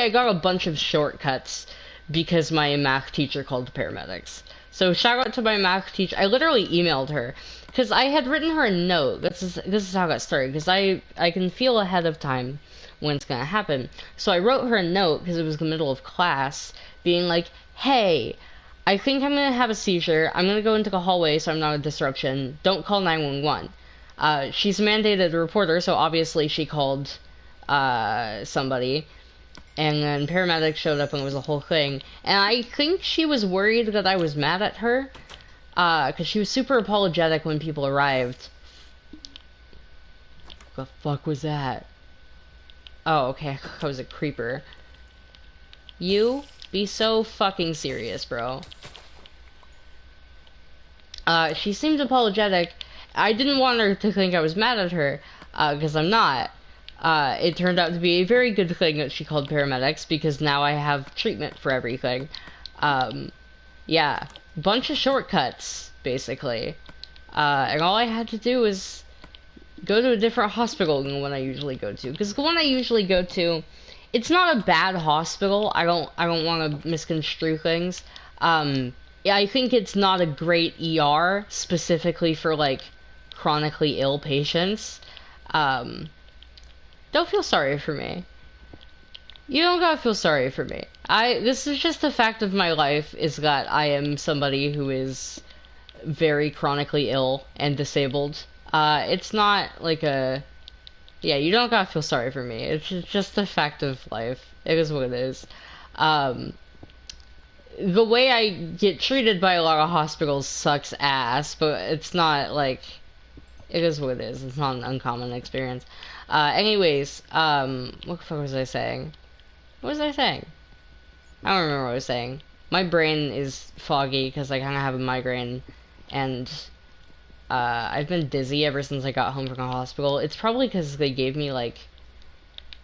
S1: got a bunch of shortcuts because my math teacher called the paramedics. So shout out to my math teacher. I literally emailed her because I had written her a note. This is how it got started, because I can feel ahead of time when it's gonna happen. So I wrote her a note because it was the middle of class, being like, "Hey, I think I'm gonna have a seizure. I'm gonna go into the hallway so I'm not a disruption. Don't call 911." She's a mandated reporter, so obviously she called somebody, and then paramedics showed up and it was a whole thing. And I think she was worried that I was mad at her, Because she was super apologetic when people arrived. What the fuck was that? Oh, okay, I was a creeper. You be so fucking serious, bro. She seemed apologetic. I didn't want her to think I was mad at her, because I'm not. It turned out to be a very good thing that she called paramedics, because now I have treatment for everything. Yeah, bunch of shortcuts, basically. And all I had to do was go to a different hospital than the one I usually go to. Because the one I usually go to, it's not a bad hospital. I don't want to misconstrue things. Yeah, I think it's not a great ER specifically for like chronically ill patients. Don't feel sorry for me. You don't gotta feel sorry for me. This is just a fact of my life, is that I am somebody who is very chronically ill and disabled. It's not like a... Yeah, you don't gotta feel sorry for me. It's just a fact of life. It is what it is. The way I get treated by a lot of hospitals sucks ass, but it's not like... It is what it is. It's not an uncommon experience. Anyways, what the fuck was I saying? What was I saying? I don't remember what I was saying. My brain is foggy because I kind of have a migraine, and I've been dizzy ever since I got home from the hospital. It's probably because they gave me like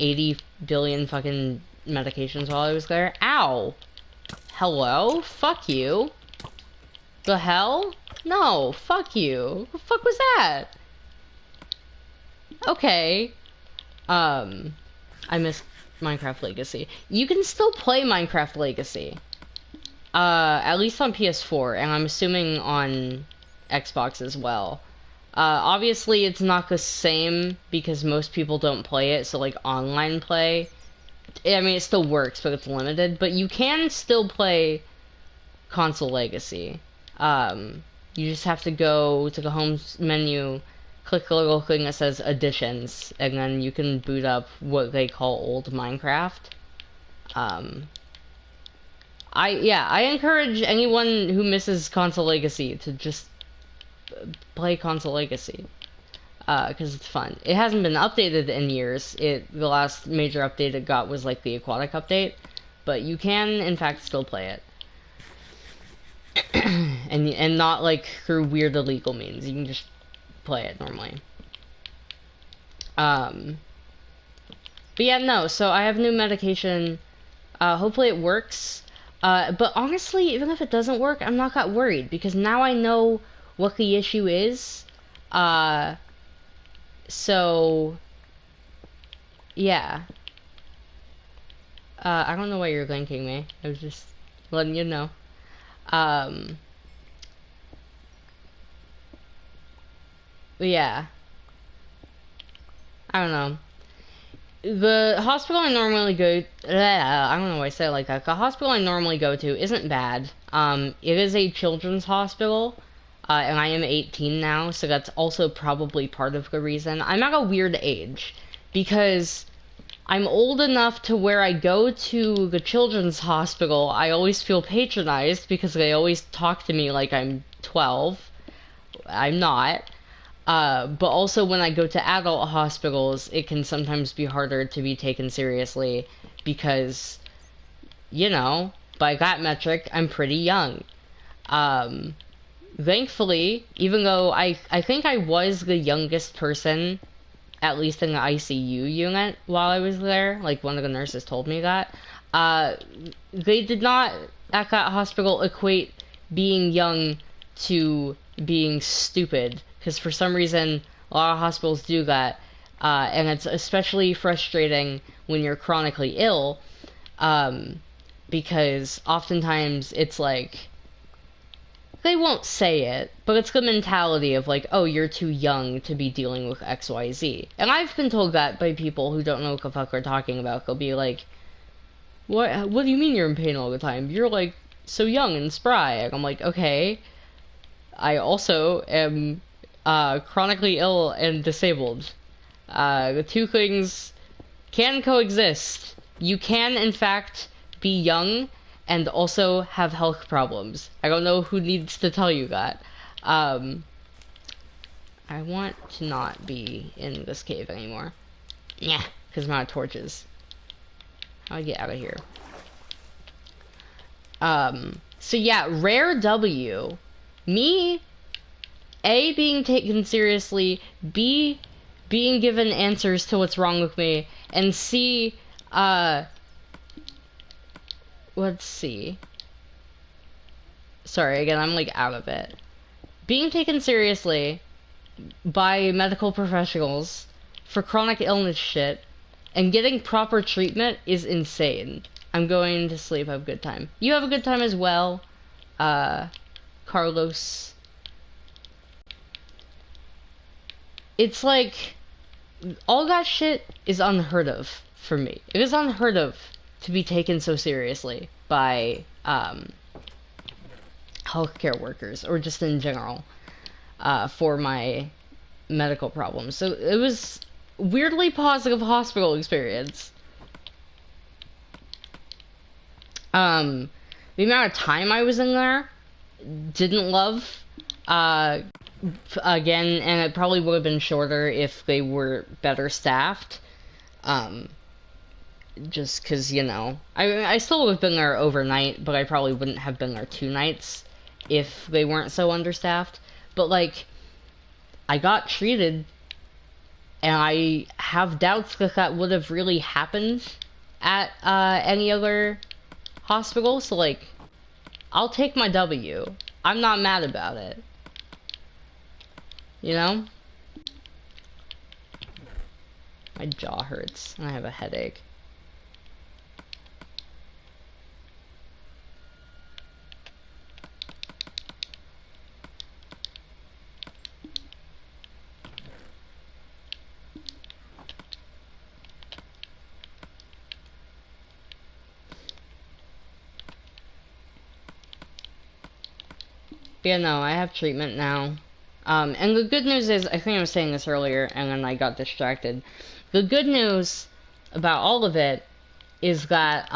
S1: 80 billion fucking medications while I was there. Ow! Hello? Fuck you. The hell? No, fuck you. What the fuck was that? Okay. I missed Minecraft Legacy. You can still play Minecraft Legacy. At least on PS4, and I'm assuming on Xbox as well. Obviously it's not the same because most people don't play it, so like online play, I mean, it still works, but it's limited. But you can still play Console Legacy. You just have to go to the home menu, click the little thing that says Additions, and then you can boot up what they call old Minecraft. I encourage anyone who misses Console Legacy to just play Console Legacy. Because it's fun. It hasn't been updated in years. The last major update it got was like the aquatic update, but you can in fact still play it, and not like through weird illegal means. You can just play it normally. But yeah, no. So I have new medication. Hopefully it works. But honestly, even if it doesn't work, I'm not that worried because now I know what the issue is. So, yeah. I don't know why you're linking me. I was just letting you know. Yeah. I don't know. The hospital I normally go... I don't know why I say it like that. The hospital I normally go to isn't bad. It is a children's hospital. And I am 18 now, so that's also probably part of the reason. I'm at a weird age, because I'm old enough to where I go to the children's hospital, I always feel patronized, because they always talk to me like I'm 12. I'm not. But also when I go to adult hospitals, it can sometimes be harder to be taken seriously, because, you know, by that metric, I'm pretty young. Thankfully, even though I think I was the youngest person, at least in the ICU unit while I was there, like one of the nurses told me that, they did not, at that hospital, equate being young to being stupid, because for some reason, a lot of hospitals do that, and it's especially frustrating when you're chronically ill, because oftentimes it's like, they won't say it, but it's the mentality of like, oh, you're too young to be dealing with XYZ. And I've been told that by people who don't know what the fuck they're talking about. They'll be like, what do you mean you're in pain all the time? You're like so young and spry. And I'm like, okay. I also am chronically ill and disabled. The two things can coexist. You can, in fact, be young and also have health problems. I don't know who needs to tell you that. I want to not be in this cave anymore. Yeah, because I'm out of torches. How do I get out of here? So yeah, rare W. Me, A, being taken seriously, B, being given answers to what's wrong with me, and C, let's see. Sorry, again, I'm like out of it. Being taken seriously by medical professionals for chronic illness shit and getting proper treatment is insane. I'm going to sleep, have a good time. You have a good time as well, Carlos. It's like, all that shit is unheard of for me. It is unheard of to be taken so seriously by, healthcare workers, or just in general, for my medical problems. So it was weirdly positive hospital experience. The amount of time I was in there, didn't love. Again, and it probably would have been shorter if they were better staffed. Just because, you know, I still would have been there overnight, but I probably wouldn't have been there 2 nights if they weren't so understaffed. But, like, I got treated, and I have doubts that that would have really happened at any other hospital, so, like, I'll take my W. I'm not mad about it. You know? My jaw hurts, and I have a headache. Yeah, no, I have treatment now. And the good news is, I think I was saying this earlier, and then I got distracted. The good news about all of it is that,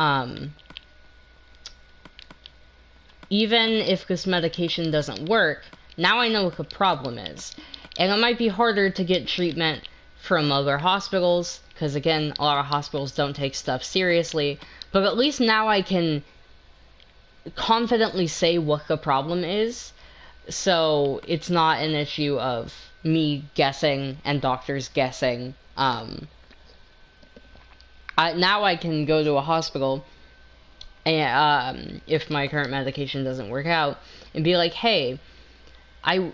S1: even if this medication doesn't work, now I know what the problem is. And it might be harder to get treatment from other hospitals, because again, a lot of hospitals don't take stuff seriously, but at least now I can confidently say what the problem is. So it's not an issue of me guessing and doctors guessing. Now I can go to a hospital, and if my current medication doesn't work out, and be like, hey, I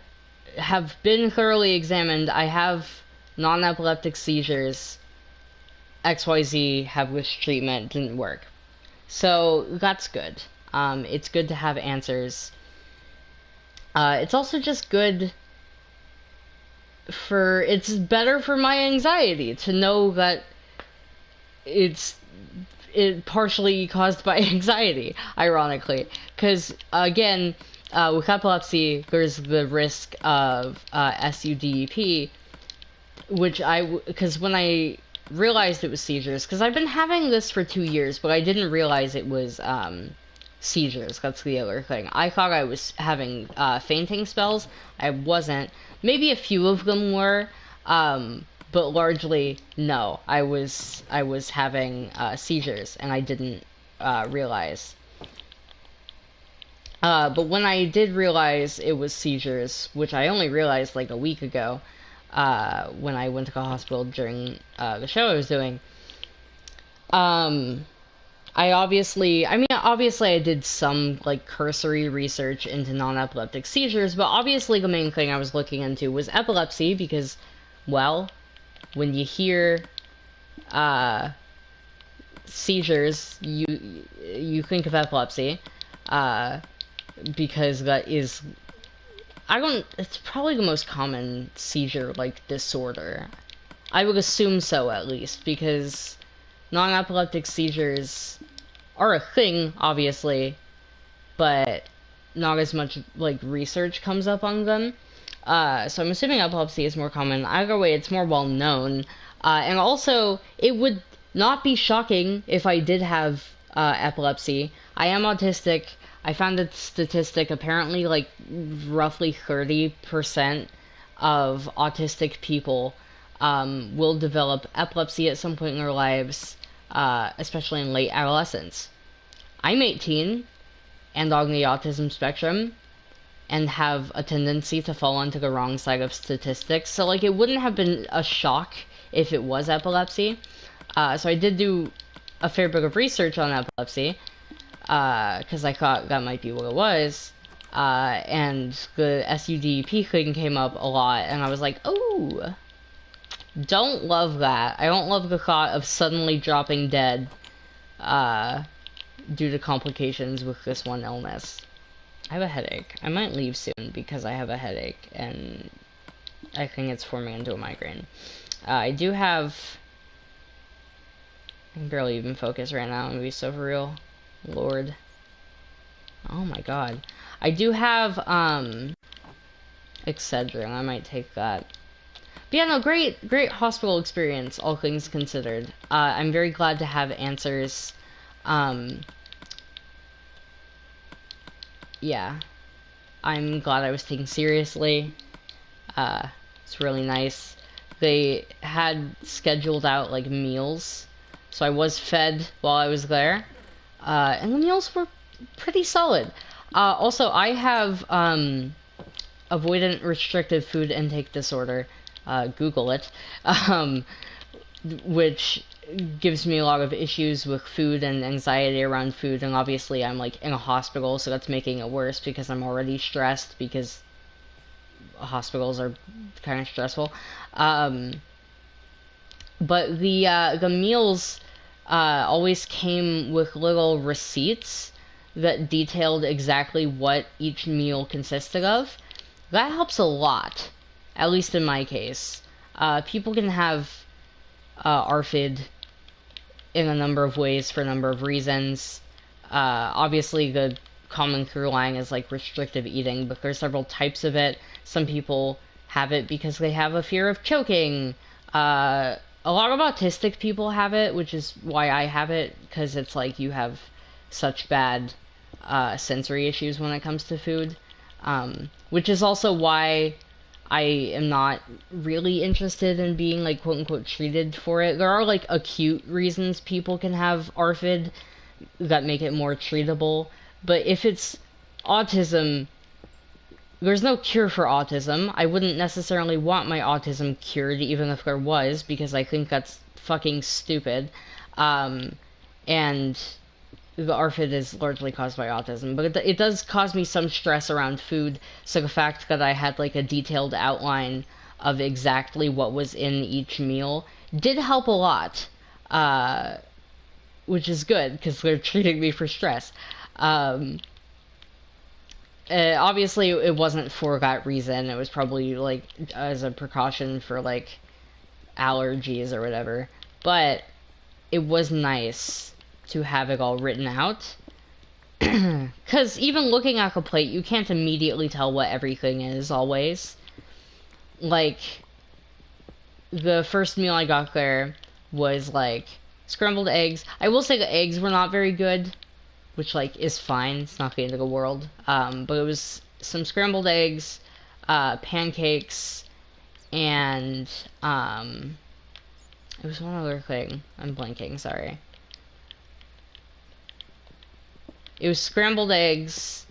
S1: have been thoroughly examined. I have non-epileptic seizures. XYZ, have this treatment, didn't work. So that's good. It's good to have answers. It's also just good it's better for my anxiety to know that it's partially caused by anxiety, ironically. Because, again, with epilepsy, there's the risk of SUDEP, because when I realized it was seizures, because I've been having this for 2 years, but I didn't realize it was, seizures. That's the other thing. I thought I was having fainting spells. I wasn't. Maybe a few of them were, but largely no. I was having seizures, and I didn't realize. But when I did realize it was seizures, which I only realized like a week ago, when I went to the hospital during the show I was doing, obviously I did some, like, cursory research into non-epileptic seizures, but obviously the main thing I was looking into was epilepsy, because, well, when you hear, seizures, you think of epilepsy, because that is, it's probably the most common seizure, like, disorder. I would assume so, at least, because non-epileptic seizures are a thing, obviously, but not as much, like, research comes up on them. So I'm assuming epilepsy is more common. Either way, it's more well-known. And also, it would not be shocking if I did have epilepsy. I am autistic. I found a statistic, apparently like roughly 30% of autistic people will develop epilepsy at some point in their lives, especially in late adolescence. I'm 18 and on the autism spectrum and have a tendency to fall onto the wrong side of statistics. So, like, it wouldn't have been a shock if it was epilepsy. So I did do a fair bit of research on epilepsy, because I thought that might be what it was. And the SUDEP thing came up a lot, and I was like, oh, don't love that. I don't love the thought of suddenly dropping dead, due to complications with this one illness. I have a headache. I might leave soon because I have a headache, and I think it's forming into a migraine. I do have... I can barely even focus right now. I'm gonna be so for real. Lord. Oh my god. I do have, Excedrin. I might take that. But yeah, no, great hospital experience, all things considered. I'm very glad to have answers. Yeah. I'm glad I was taken seriously. It's really nice. They had scheduled out, like, meals. So I was fed while I was there. And the meals were pretty solid. Also, I have, avoidant restrictive food intake disorder. Google it. Which gives me a lot of issues with food and anxiety around food, and obviously I'm, like, in a hospital, so that's making it worse because I'm already stressed because hospitals are kind of stressful. But the meals always came with little receipts that detailed exactly what each meal consisted of. That helps a lot, at least in my case. People can have ARFID in a number of ways for a number of reasons. Obviously, the common through line is like restrictive eating, but there's several types of it. Some people have it because they have a fear of choking. A lot of autistic people have it, which is why I have it, because it's like you have such bad sensory issues when it comes to food. Which is also why I am not really interested in being, like, quote-unquote treated for it. There are, like, acute reasons people can have ARFID that make it more treatable. But if it's autism, there's no cure for autism. I wouldn't necessarily want my autism cured, even if there was, because I think that's fucking stupid. And the ARFID is largely caused by autism, but it does cause me some stress around food, so the fact that I had, like, a detailed outline of exactly what was in each meal did help a lot, which is good, because they're treating me for stress. Obviously, it wasn't for that reason. It was probably, like, as a precaution for, like, allergies or whatever. But it was nice to have it all written out. Because even looking at the plate, you can't immediately tell what everything is, always. Like, the first meal I got there was, like, scrambled eggs. I will say the eggs were not very good, which, like, is fine. It's not the end of the world. But it was some scrambled eggs, pancakes, and, it was one other thing. I'm blanking, sorry. It was scrambled eggs,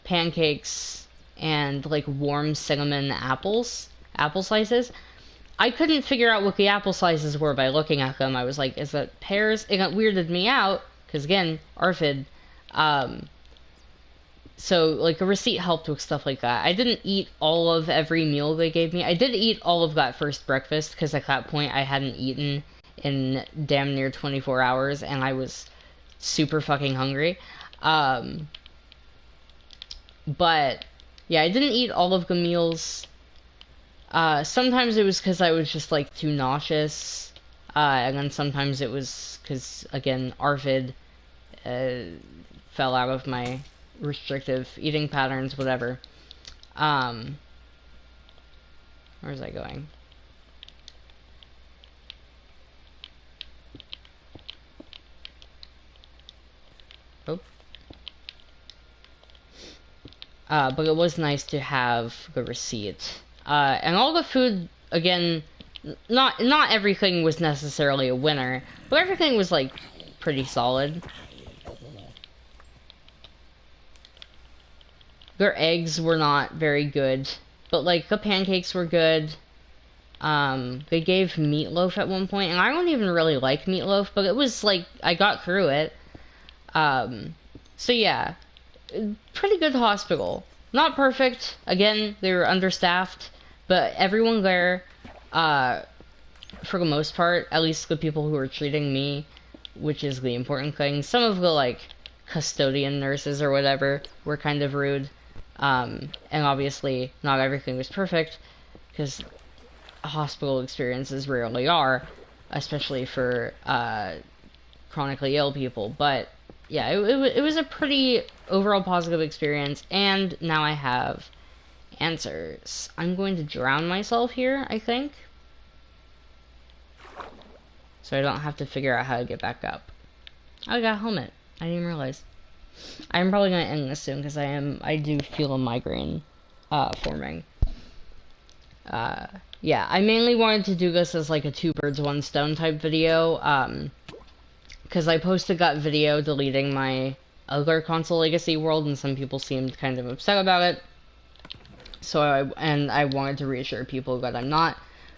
S1: pancakes, and, like, warm cinnamon apple slices. I couldn't figure out what the apple slices were by looking at them. I was like, is that pears? It weirded me out, because, again, ARFID. So, like, a receipt helped with stuff like that. I didn't eat all of every meal they gave me. I did eat all of that first breakfast, because at that point I hadn't eaten in damn near 24 hours, and I was super fucking hungry. But, yeah, I didn't eat all of the meals. Sometimes it was because I was just, like, too nauseous. And then sometimes it was because, again, ARFID fell out of my restrictive eating patterns, whatever. Where's I going? But it was nice to have the receipt. And all the food, again, not everything was necessarily a winner, but everything was like pretty solid. Their eggs were not very good, but like the pancakes were good. They gave meatloaf at one point, and I don't even really like meatloaf, but it was like I got through it. So yeah, pretty good hospital. Not perfect. Again, they were understaffed, but everyone there, for the most part, at least the people who were treating me, which is the important thing. Some of the like custodian nurses or whatever were kind of rude. And obviously not everything was perfect, because hospital experiences rarely are, especially for chronically ill people. But yeah, it was a pretty overall positive experience, and now I have answers. I'm going to drown myself here, I think, so I don't have to figure out how to get back up. I got a helmet. I didn't even realize. I'm probably gonna end this soon because I do feel a migraine forming. Yeah, I mainly wanted to do this as like a two birds one stone type video, because I posted that video deleting my other console legacy world, and some people seemed kind of upset about it. So I wanted to reassure people that I'm not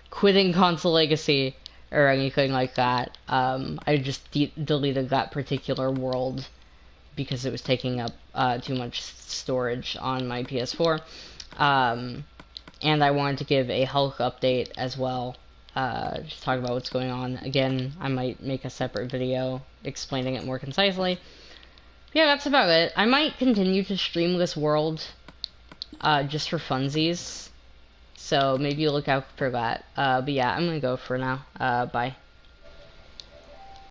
S1: quitting console legacy or anything like that. I just deleted that particular world because it was taking up too much storage on my PS4. And I wanted to give a health update as well. Just talk about what's going on. Again, I might make a separate video explaining it more concisely. Yeah, that's about it. I might continue to stream this world just for funsies. So maybe look out for that. But yeah, I'm gonna go for now. Bye.